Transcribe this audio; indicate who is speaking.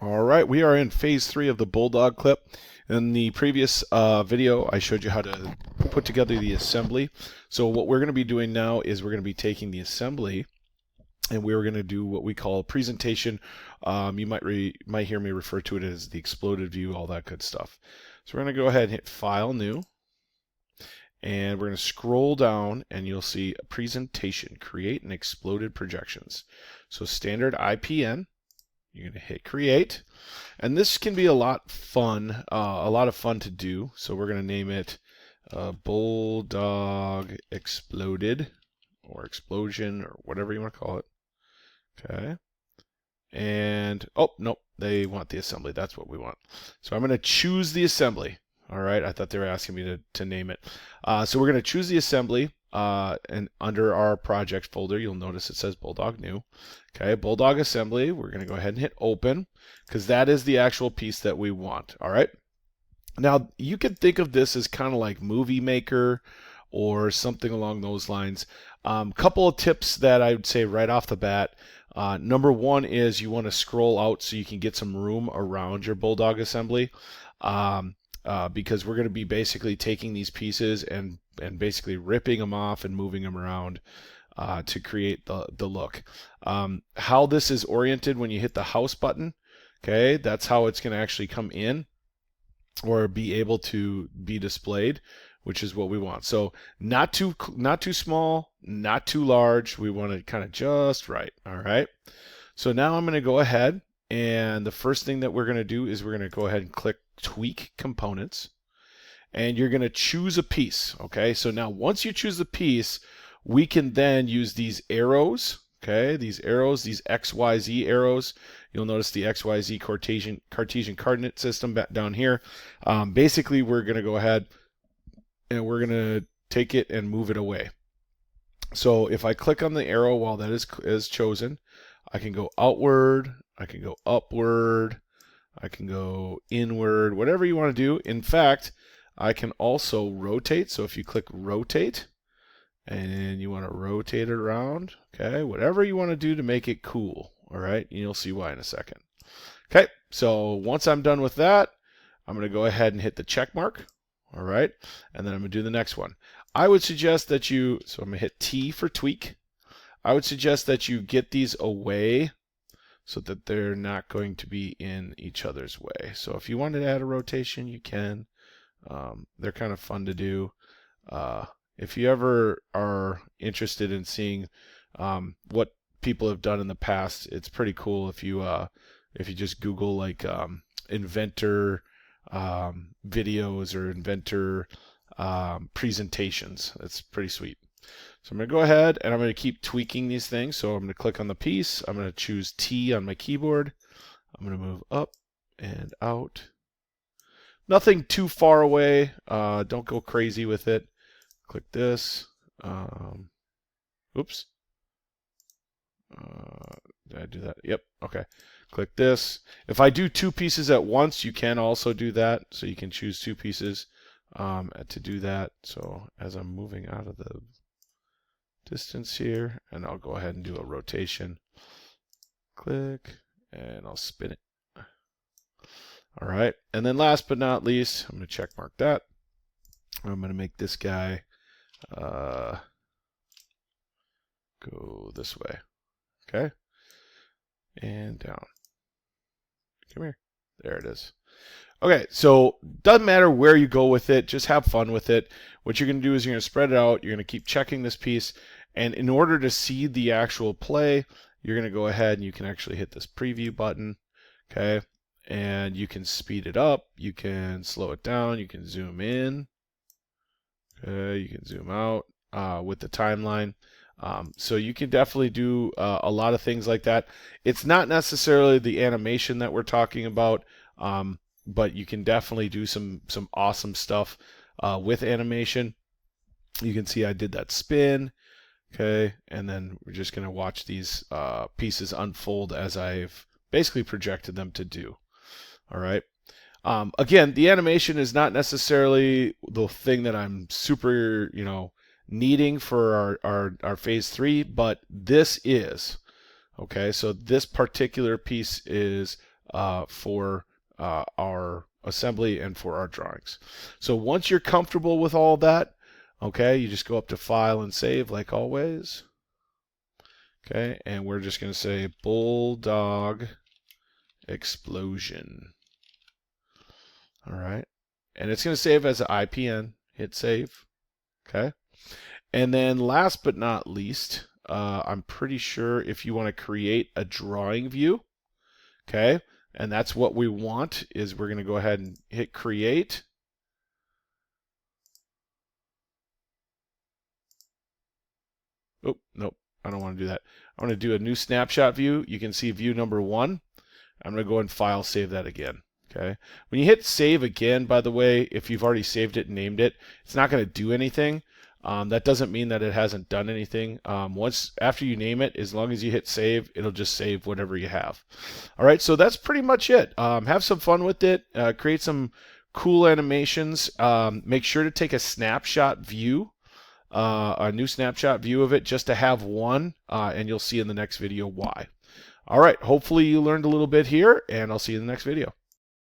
Speaker 1: All right, we are in phase 3 of the Bulldog clip. In the previous video, I showed you how to put together the assembly. So what we're going to be doing now is we're going to be taking the assembly and we're going to do what we call a presentation. You might hear me refer to it as the exploded view, all that good stuff. So we're going to go ahead and hit File, New, and we're going to scroll down and you'll see a presentation, Create an Exploded Projections. So standard IPN. You're going to hit create, and this can be a lot of fun to do. So we're going to name it Bulldog Exploded, or Explosion, or whatever you want to call it. Okay. And oh nope, they want the assembly. That's what we want. So I'm going to choose the assembly. All right. I thought they were asking me to name it. So we're going to choose the assembly. And under our project folder, you'll notice it says Bulldog New. Okay, Bulldog Assembly. We're going to go ahead and hit Open because that is the actual piece that we want. All right. Now, you can think of this as kind of like Movie Maker or something along those lines. Couple of tips that I would say right off the bat. Number one is you want to scroll out so you can get some room around your Bulldog Assembly. Because we're going to be basically taking these pieces and basically ripping them off and moving them around to create the look. How this is oriented when you hit the house button, okay, that's how it's going to actually come in or be able to be displayed, which is what we want. So not too small, not too large. We want it kind of just right. All right. So now I'm going to go ahead, and the first thing that we're going to do is we're going to go ahead and click Tweak Components, and you're going to choose a piece. Okay, so now once you choose the piece, we can then use these arrows. Okay, these arrows, these XYZ arrows. You'll notice the XYZ Cartesian coordinate system back down here. Basically, we're going to go ahead and we're going to take it and move it away. So if I click on the arrow while that is chosen, I can go outward, I can go upward, I can go inward, whatever you want to do. In fact, I can also rotate. So if you click rotate and you want to rotate it around, okay, whatever you want to do to make it cool, all right, and you'll see why in a second. Okay, so once I'm done with that, I'm going to go ahead and hit the check mark, all right, and then I'm going to do the next one. I would suggest that so I'm going to hit T for tweak. I would suggest that you get these away so that they're not going to be in each other's way. So if you wanted to add a rotation, you can. They're kind of fun to do. If you ever are interested in seeing what people have done in the past, it's pretty cool if you just Google like inventor videos or inventor presentations. That's pretty sweet. So I'm going to go ahead and I'm going to keep tweaking these things. So I'm going to click on the piece. I'm going to choose T on my keyboard. I'm going to move up and out. Nothing too far away. Don't go crazy with it. Click this. Oops. Did I do that? Yep. Okay. Click this. If I do two pieces at once, you can also do that. So you can choose two pieces to do that. So as I'm moving out of the distance here, and I'll go ahead and do a rotation. Click, and I'll spin it. All right, and then last but not least, I'm going to check mark that. I'm going to make this guy go this way. Okay, and down. Come here. There it is. Okay, so doesn't matter where you go with it, just have fun with it. What you're going to do is you're going to spread it out, you're going to keep checking this piece, and in order to see the actual play, you're going to go ahead and you can actually hit this preview button, okay, and you can speed it up, you can slow it down, you can zoom in, okay, you can zoom out with the timeline. So you can definitely do a lot of things like that. It's not necessarily the animation that we're talking about, but you can definitely do some awesome stuff with animation. You can see I did that spin, okay, and then we're just going to watch these pieces unfold as I've basically projected them to do. All right. Again, the animation is not necessarily the thing that I'm super, needing for our phase 3, but this is. Okay, so this particular piece is for our assembly and for our drawings. So once you're comfortable with all that, okay, you just go up to File and Save like always. Okay, and we're just going to say Bulldog Explosion. All right, and it's going to save as an IPN. Hit Save. Okay, and then last but not least, I'm pretty sure if you want to create a drawing view, okay, and that's what we want, is we're going to go ahead and hit Create. Oh, nope, I don't want to do that. I want to do a new snapshot view. You can see view number 1. I'm going to go ahead and File, save that again. Okay. When you hit Save again, by the way, if you've already saved it and named it, it's not going to do anything. That doesn't mean that it hasn't done anything. Once after you name it, as long as you hit Save, it'll just save whatever you have. All right, so that's pretty much it. Have some fun with it. Create some cool animations. Make sure to take a snapshot view, a new snapshot view of it, just to have one, and you'll see in the next video why. All right, hopefully you learned a little bit here, and I'll see you in the next video.